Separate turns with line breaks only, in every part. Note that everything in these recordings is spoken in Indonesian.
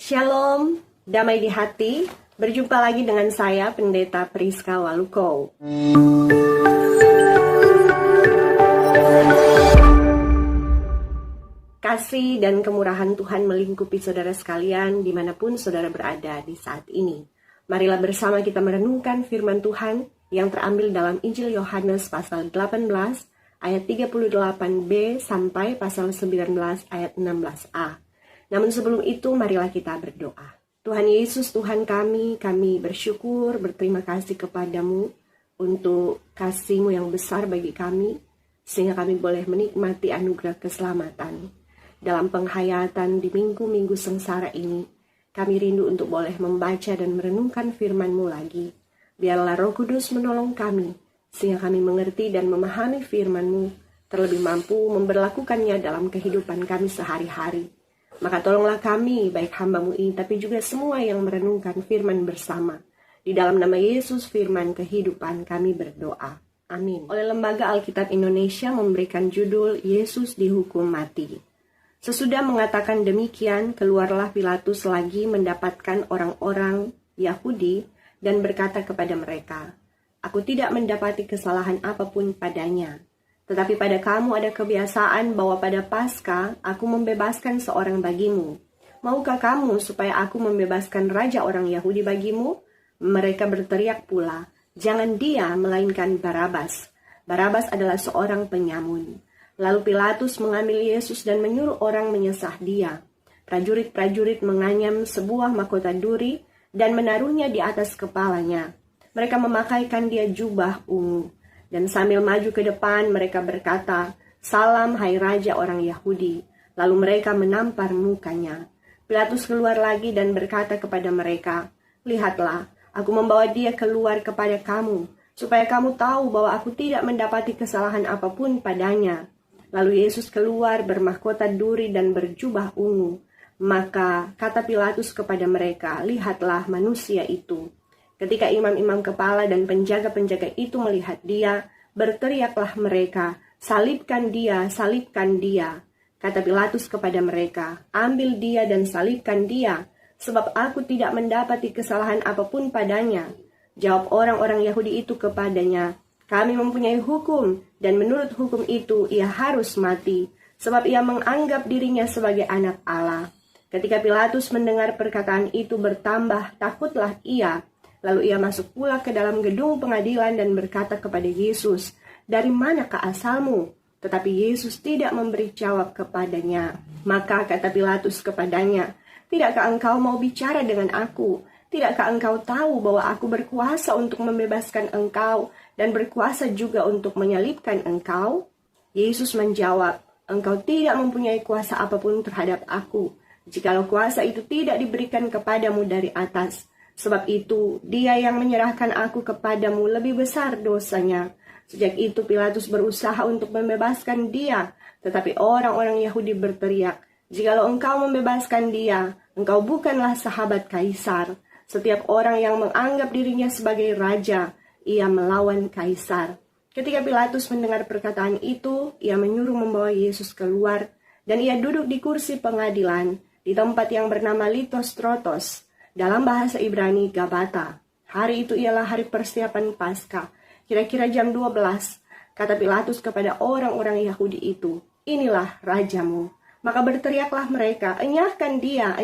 Shalom, damai di hati. Berjumpa lagi dengan saya, Pendeta Priska Waluko. Kasih dan kemurahan Tuhan melingkupi saudara sekalian dimanapun saudara berada di saat ini. Marilah bersama kita merenungkan firman Tuhan yang terambil dalam Injil Yohanes pasal 18 ayat 38b sampai pasal 19 ayat 16a. Namun sebelum itu marilah kita berdoa. Tuhan Yesus, Tuhan kami bersyukur, berterima kasih kepadamu untuk kasih-Mu yang besar bagi kami, sehingga kami boleh menikmati anugerah keselamatan. Dalam penghayatan di minggu-minggu sengsara ini, kami rindu untuk boleh membaca dan merenungkan firman-Mu lagi. Biarlah Roh Kudus menolong kami, sehingga kami mengerti dan memahami firman-Mu, terlebih mampu memberlakukannya dalam kehidupan kami sehari-hari. Maka tolonglah kami, baik hamba-Mu ini, tapi juga semua yang merenungkan firman bersama. Di dalam nama Yesus, firman kehidupan, kami berdoa. Amin. Oleh Lembaga Alkitab Indonesia memberikan judul Yesus dihukum mati. Sesudah mengatakan demikian, keluarlah Pilatus lagi mendapatkan orang-orang Yahudi dan berkata kepada mereka, "Aku tidak mendapati kesalahan apapun padanya. Tetapi pada kamu ada kebiasaan bahwa pada Paskah aku membebaskan seorang bagimu. Maukah kamu supaya aku membebaskan raja orang Yahudi bagimu?" Mereka berteriak pula, "Jangan dia, melainkan Barabas." Barabas adalah seorang penyamun. Lalu Pilatus mengambil Yesus dan menyuruh orang menyesah dia. Prajurit-prajurit menganyam sebuah mahkota duri dan menaruhnya di atas kepalanya. Mereka memakaikan dia jubah ungu. Dan sambil maju ke depan mereka berkata, "Salam hai Raja orang Yahudi." Lalu mereka menampar mukanya. Pilatus keluar lagi dan berkata kepada mereka, "Lihatlah, aku membawa dia keluar kepada kamu, supaya kamu tahu bahwa aku tidak mendapati kesalahan apapun padanya." Lalu Yesus keluar bermahkota duri dan berjubah ungu. Maka kata Pilatus kepada mereka, "Lihatlah manusia itu." Ketika imam-imam kepala dan penjaga-penjaga itu melihat dia, berteriaklah mereka, "Salibkan dia, salibkan dia." Kata Pilatus kepada mereka, "Ambil dia dan salibkan dia, sebab aku tidak mendapati kesalahan apapun padanya." Jawab orang-orang Yahudi itu kepadanya, "Kami mempunyai hukum, dan menurut hukum itu ia harus mati, sebab ia menganggap dirinya sebagai anak Allah." Ketika Pilatus mendengar perkataan itu bertambah, takutlah ia. Lalu ia masuk pula ke dalam gedung pengadilan dan berkata kepada Yesus, "Dari manakah asalmu?" Tetapi Yesus tidak memberi jawab kepadanya. Maka kata Pilatus kepadanya, "Tidakkah engkau mau bicara dengan aku? Tidakkah engkau tahu bahwa aku berkuasa untuk membebaskan engkau dan berkuasa juga untuk menyalibkan engkau?" Yesus menjawab, "Engkau tidak mempunyai kuasa apapun terhadap aku, jikalau kuasa itu tidak diberikan kepadamu dari atas. Sebab itu, dia yang menyerahkan aku kepadamu lebih besar dosanya." Sejak itu Pilatus berusaha untuk membebaskan dia, tetapi orang-orang Yahudi berteriak, "Jikalau engkau membebaskan dia, engkau bukanlah sahabat Kaisar. Setiap orang yang menganggap dirinya sebagai raja, ia melawan Kaisar." Ketika Pilatus mendengar perkataan itu, ia menyuruh membawa Yesus keluar, dan ia duduk di kursi pengadilan, di tempat yang bernama Litostrotos. Dalam bahasa Ibrani, Gabata. Hari itu ialah hari persiapan Paskah. Kira-kira jam 12, kata Pilatus kepada orang-orang Yahudi itu, "Inilah rajamu." Maka berteriaklah mereka, enyahkan dia,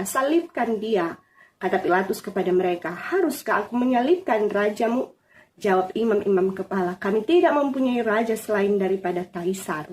salibkan dia." Kata Pilatus kepada mereka, "Haruskah aku menyalibkan rajamu?" Jawab imam-imam kepala, "Kami tidak mempunyai raja selain daripada Kaisar."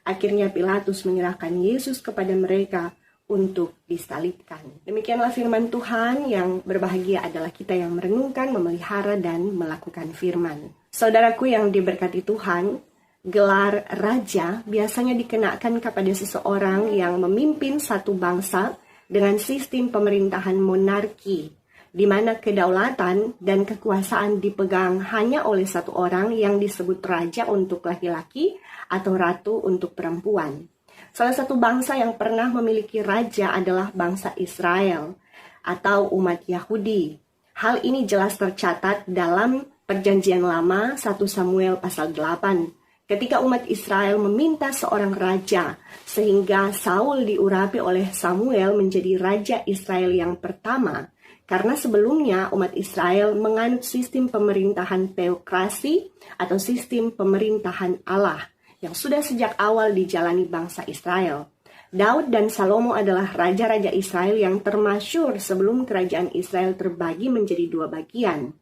Akhirnya Pilatus menyerahkan Yesus kepada mereka untuk disalibkan. Demikianlah firman Tuhan. Yang berbahagia adalah kita yang merenungkan, memelihara, dan melakukan firman. Saudaraku yang diberkati Tuhan, gelar raja biasanya dikenakan kepada seseorang yang memimpin satu bangsa dengan sistem pemerintahan monarki, di mana kedaulatan dan kekuasaan dipegang hanya oleh satu orang yang disebut raja untuk laki-laki atau ratu untuk perempuan. Salah satu bangsa yang pernah memiliki raja adalah bangsa Israel atau umat Yahudi. Hal ini jelas tercatat dalam Perjanjian Lama 1 Samuel pasal 8. ketika umat Israel meminta seorang raja, sehingga Saul diurapi oleh Samuel menjadi raja Israel yang pertama, karena sebelumnya umat Israel menganut sistem pemerintahan teokrasi atau sistem pemerintahan Allah yang sudah sejak awal dijalani bangsa Israel. Daud dan Salomo adalah raja-raja Israel yang termasyhur sebelum kerajaan Israel terbagi menjadi dua bagian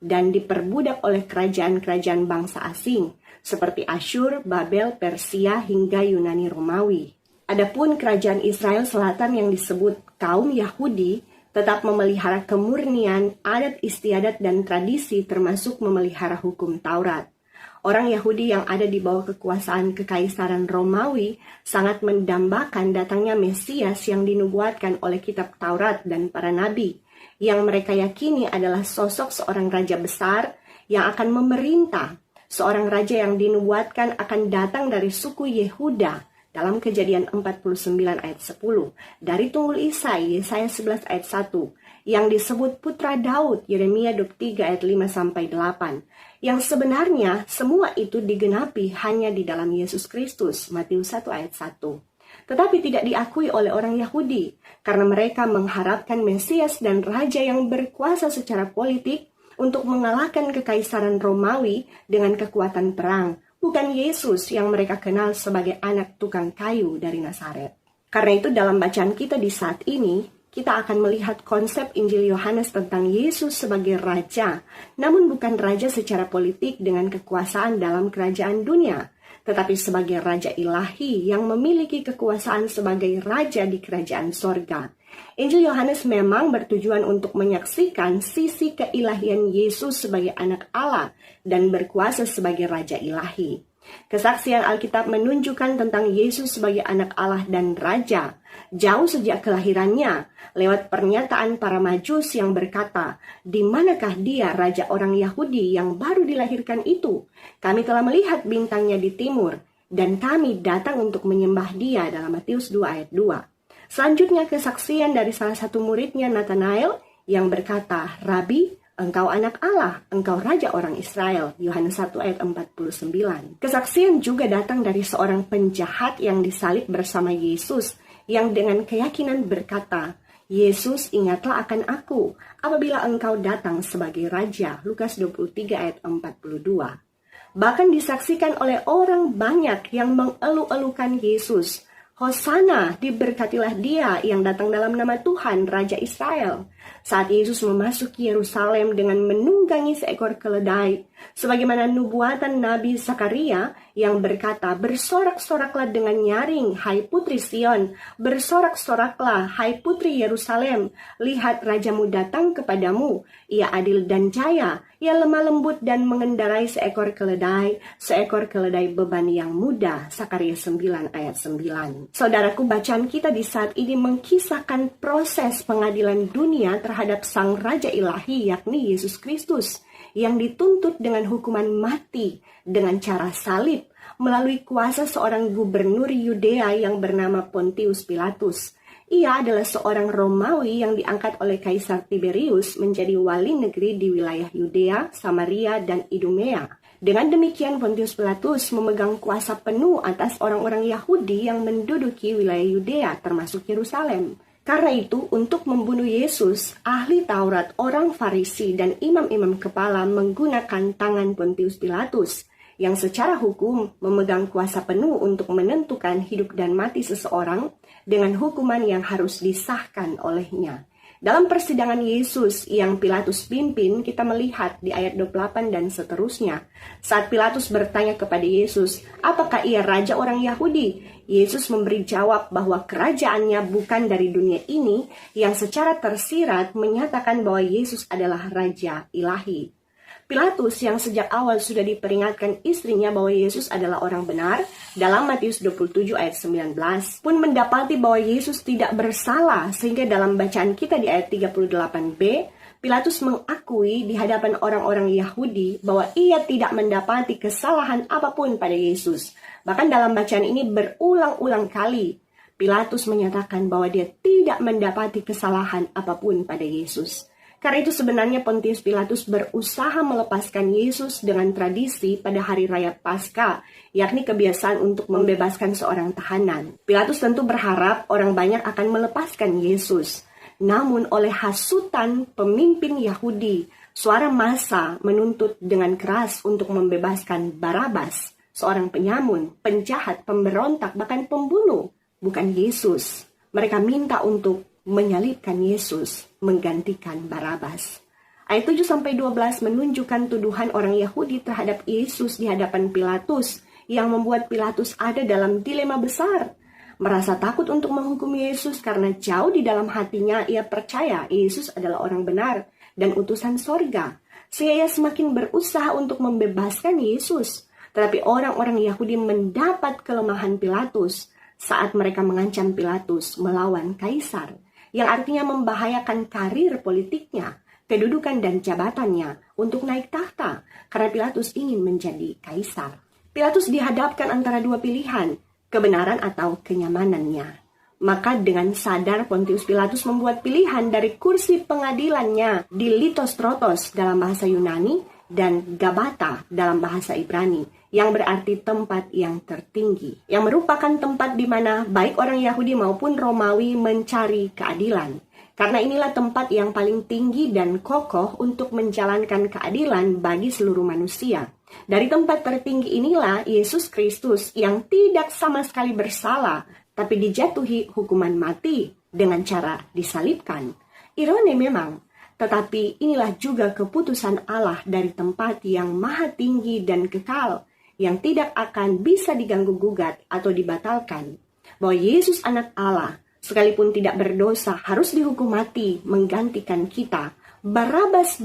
dan diperbudak oleh kerajaan-kerajaan bangsa asing seperti Asyur, Babel, Persia, hingga Yunani Romawi. Adapun kerajaan Israel Selatan yang disebut kaum Yahudi tetap memelihara kemurnian, adat istiadat, dan tradisi termasuk memelihara hukum Taurat. Orang Yahudi yang ada di bawah kekuasaan Kekaisaran Romawi sangat mendambakan datangnya Mesias yang dinubuatkan oleh kitab Taurat dan para nabi, yang mereka yakini adalah sosok seorang raja besar yang akan memerintah, seorang raja yang dinubuatkan akan datang dari suku Yehuda dalam Kejadian 49 ayat 10, dari tunggul Isai, Yesaya 11 ayat 1, yang disebut putra Daud, Yeremia 23 ayat 5-8, yang sebenarnya semua itu digenapi hanya di dalam Yesus Kristus, Matius 1 ayat 1. Tetapi tidak diakui oleh orang Yahudi, karena mereka mengharapkan Mesias dan Raja yang berkuasa secara politik untuk mengalahkan Kekaisaran Romawi dengan kekuatan perang, bukan Yesus yang mereka kenal sebagai anak tukang kayu dari Nazaret. Karena itu dalam bacaan kita di saat ini, kita akan melihat konsep Injil Yohanes tentang Yesus sebagai raja, namun bukan raja secara politik dengan kekuasaan dalam kerajaan dunia, tetapi sebagai raja ilahi yang memiliki kekuasaan sebagai raja di kerajaan sorga. Injil Yohanes memang bertujuan untuk menyaksikan sisi keilahian Yesus sebagai anak Allah dan berkuasa sebagai raja ilahi. Kesaksian Alkitab menunjukkan tentang Yesus sebagai anak Allah dan raja jauh sejak kelahirannya lewat pernyataan para Majus yang berkata, "Di manakah dia raja orang Yahudi yang baru dilahirkan itu? Kami telah melihat bintangnya di timur dan kami datang untuk menyembah dia," dalam Matius 2 ayat 2. Selanjutnya kesaksian dari salah satu muridnya Nathanael yang berkata, "Rabi, engkau anak Allah, engkau raja orang Israel," Yohanes 1 ayat 49. Kesaksian juga datang dari seorang penjahat yang disalib bersama Yesus, yang dengan keyakinan berkata, "Yesus, ingatlah akan aku apabila engkau datang sebagai raja," Lukas 23 ayat 42. Bahkan disaksikan oleh orang banyak yang mengeluh-elukan Yesus, "Hosana, diberkatilah dia yang datang dalam nama Tuhan, Raja Israel." Saat Yesus memasuki Yerusalem dengan menunggangi seekor keledai, sebagaimana nubuatan Nabi Zakaria yang berkata, "Bersorak-soraklah dengan nyaring, hai putri Sion, bersorak-soraklah, hai putri Yerusalem, lihat rajamu datang kepadamu, ia adil dan jaya, ia lemah lembut dan mengendarai seekor keledai beban yang mudah." Zakaria 9 ayat 9. Saudaraku, bacaan kita di saat ini mengkisahkan proses pengadilan dunia terhadap sang Raja Ilahi, yakni Yesus Kristus, yang dituntut dengan hukuman mati dengan cara salib melalui kuasa seorang gubernur Yudea yang bernama Pontius Pilatus. Ia adalah seorang Romawi yang diangkat oleh Kaisar Tiberius menjadi wali negeri di wilayah Yudea, Samaria, dan Idumea. Dengan demikian Pontius Pilatus memegang kuasa penuh atas orang-orang Yahudi yang menduduki wilayah Yudea termasuk Yerusalem. Karena itu, untuk membunuh Yesus, ahli Taurat, orang Farisi, dan imam-imam kepala menggunakan tangan Pontius Pilatus, yang secara hukum memegang kuasa penuh untuk menentukan hidup dan mati seseorang dengan hukuman yang harus disahkan olehnya. Dalam persidangan Yesus yang Pilatus pimpin, kita melihat di ayat 28 dan seterusnya. Saat Pilatus bertanya kepada Yesus, apakah ia raja orang Yahudi? Yesus memberi jawab bahwa kerajaannya bukan dari dunia ini, yang secara tersirat menyatakan bahwa Yesus adalah raja ilahi. Pilatus yang sejak awal sudah diperingatkan istrinya bahwa Yesus adalah orang benar, dalam Matius 27 ayat 19, pun mendapati bahwa Yesus tidak bersalah, sehingga dalam bacaan kita di ayat 38b, Pilatus mengakui di hadapan orang-orang Yahudi bahwa ia tidak mendapati kesalahan apapun pada Yesus. Bahkan dalam bacaan ini berulang-ulang kali, Pilatus menyatakan bahwa dia tidak mendapati kesalahan apapun pada Yesus. Karena itu sebenarnya Pontius Pilatus berusaha melepaskan Yesus dengan tradisi pada hari raya Paskah, yakni kebiasaan untuk membebaskan seorang tahanan. Pilatus tentu berharap orang banyak akan melepaskan Yesus. Namun oleh hasutan pemimpin Yahudi, suara massa menuntut dengan keras untuk membebaskan Barabas, seorang penyamun, penjahat, pemberontak, bahkan pembunuh, bukan Yesus. Mereka minta untuk menyalibkan Yesus, menggantikan Barabas. Ayat 7-12 menunjukkan tuduhan orang Yahudi terhadap Yesus di hadapan Pilatus, yang membuat Pilatus ada dalam dilema besar. Merasa takut untuk menghukum Yesus karena jauh di dalam hatinya ia percaya Yesus adalah orang benar dan utusan sorga. Sehingga ia semakin berusaha untuk membebaskan Yesus. Tetapi orang-orang Yahudi mendapat kelemahan Pilatus saat mereka mengancam Pilatus melawan Kaisar, yang artinya membahayakan karir politiknya, kedudukan dan jabatannya untuk naik tahta, karena Pilatus ingin menjadi kaisar. Pilatus dihadapkan antara dua pilihan, kebenaran atau kenyamanannya. Maka dengan sadar Pontius Pilatus membuat pilihan dari kursi pengadilannya di Litostrotos dalam bahasa Yunani dan Gabata dalam bahasa Ibrani, yang berarti tempat yang tertinggi, yang merupakan tempat di mana baik orang Yahudi maupun Romawi mencari keadilan. Karena inilah tempat yang paling tinggi dan kokoh untuk menjalankan keadilan bagi seluruh manusia. Dari tempat tertinggi inilah Yesus Kristus yang tidak sama sekali bersalah, tapi dijatuhi hukuman mati dengan cara disalibkan. Ironi memang, tetapi inilah juga keputusan Allah dari tempat yang maha tinggi dan kekal, yang tidak akan bisa diganggu-gugat atau dibatalkan. Bahwa Yesus anak Allah, sekalipun tidak berdosa, harus dihukum mati menggantikan kita. Barabas,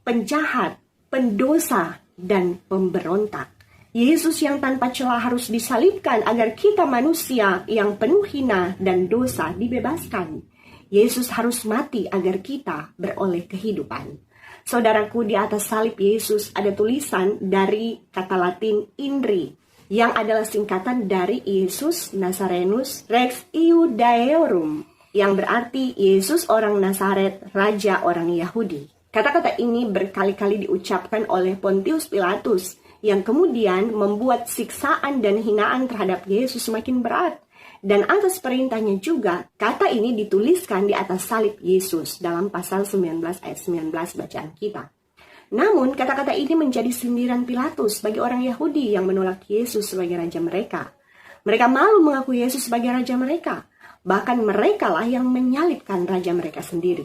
penjahat, pendosa, dan pemberontak. Yesus yang tanpa celah harus disalibkan agar kita manusia yang penuh hina dan dosa dibebaskan. Yesus harus mati agar kita beroleh kehidupan. Saudaraku, di atas salib Yesus ada tulisan dari kata Latin INRI, yang adalah singkatan dari Yesus Nazarenus Rex Iudaeorum, yang berarti Yesus orang Nazaret, Raja orang Yahudi. Kata-kata ini berkali-kali diucapkan oleh Pontius Pilatus, yang kemudian membuat siksaan dan hinaan terhadap Yesus semakin berat. Dan atas perintahnya juga, kata ini dituliskan di atas salib Yesus dalam pasal 19 ayat 19 bacaan kita. Namun, kata-kata ini menjadi sindiran Pilatus bagi orang Yahudi yang menolak Yesus sebagai raja mereka. Mereka malu mengaku Yesus sebagai raja mereka. Bahkan merekalah yang menyalibkan raja mereka sendiri.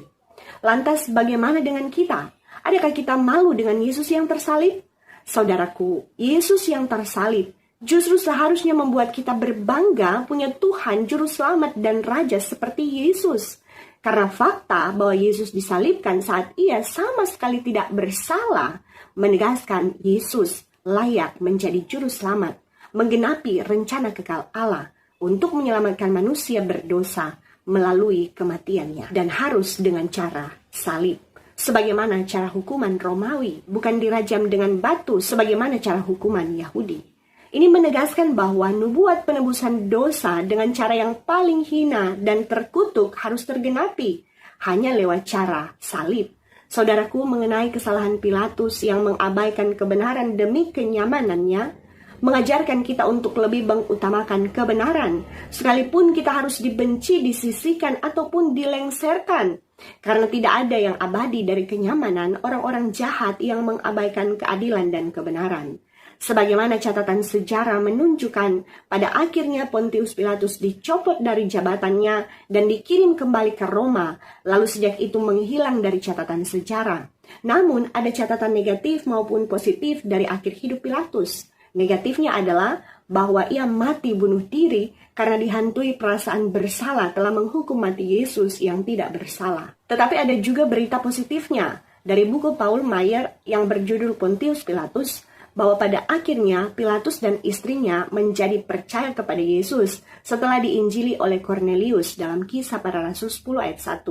Lantas, bagaimana dengan kita? Adakah kita malu dengan Yesus yang tersalib? Saudaraku, Yesus yang tersalib justru seharusnya membuat kita berbangga punya Tuhan Juru Selamat dan Raja seperti Yesus. Karena fakta bahwa Yesus disalibkan saat ia sama sekali tidak bersalah, menegaskan Yesus layak menjadi Juru Selamat, menggenapi rencana kekal Allah untuk menyelamatkan manusia berdosa melalui kematiannya, dan harus dengan cara salib. Sebagaimana cara hukuman Romawi, bukan dirajam dengan batu sebagaimana cara hukuman Yahudi. Ini menegaskan bahwa nubuat penebusan dosa dengan cara yang paling hina dan terkutuk harus tergenapi hanya lewat cara salib. Saudaraku, mengenai kesalahan Pilatus yang mengabaikan kebenaran demi kenyamanannya, mengajarkan kita untuk lebih mengutamakan kebenaran, sekalipun kita harus dibenci, disisihkan, ataupun dilengserkan. Karena tidak ada yang abadi dari kenyamanan orang-orang jahat yang mengabaikan keadilan dan kebenaran. Sebagaimana catatan sejarah menunjukkan, pada akhirnya Pontius Pilatus dicopot dari jabatannya dan dikirim kembali ke Roma, lalu sejak itu menghilang dari catatan sejarah. Namun ada catatan negatif maupun positif dari akhir hidup Pilatus. Negatifnya adalah bahwa ia mati bunuh diri karena dihantui perasaan bersalah telah menghukum mati Yesus yang tidak bersalah. Tetapi ada juga berita positifnya dari buku Paul Maier yang berjudul Pontius Pilatus, bahwa pada akhirnya Pilatus dan istrinya menjadi percaya kepada Yesus setelah diinjili oleh Cornelius dalam Kisah Para Rasul 10 ayat 1.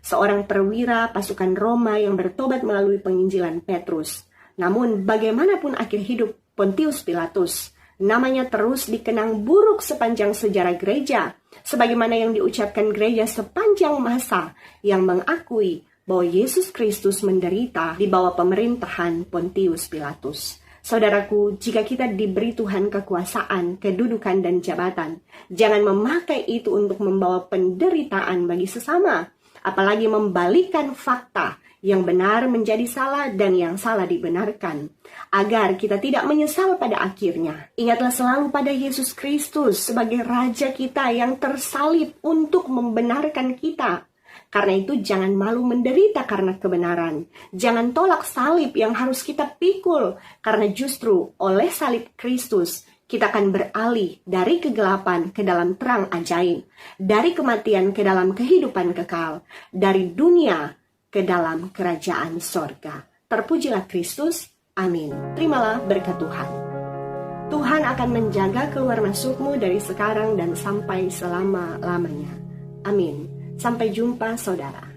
Seorang perwira pasukan Roma yang bertobat melalui penginjilan Petrus. Namun bagaimanapun akhir hidup Pontius Pilatus, namanya terus dikenang buruk sepanjang sejarah gereja, sebagaimana yang diucapkan gereja sepanjang masa yang mengakui bahwa Yesus Kristus menderita di bawah pemerintahan Pontius Pilatus. Saudaraku, jika kita diberi Tuhan kekuasaan, kedudukan, dan jabatan, jangan memakai itu untuk membawa penderitaan bagi sesama, apalagi membalikkan fakta yang benar menjadi salah dan yang salah dibenarkan, agar kita tidak menyesal pada akhirnya. Ingatlah selalu pada Yesus Kristus sebagai Raja kita yang tersalib untuk membenarkan kita. Karena itu jangan malu menderita karena kebenaran. Jangan tolak salib yang harus kita pikul, karena justru oleh salib Kristus kita akan beralih dari kegelapan ke dalam terang ajaib, dari kematian ke dalam kehidupan kekal, dari dunia ke dalam kerajaan sorga. Terpujilah Kristus. Amin. Terimalah berkat Tuhan. Tuhan akan menjaga keluar masukmu dari sekarang dan sampai selama-lamanya. Amin. Sampai jumpa, saudara.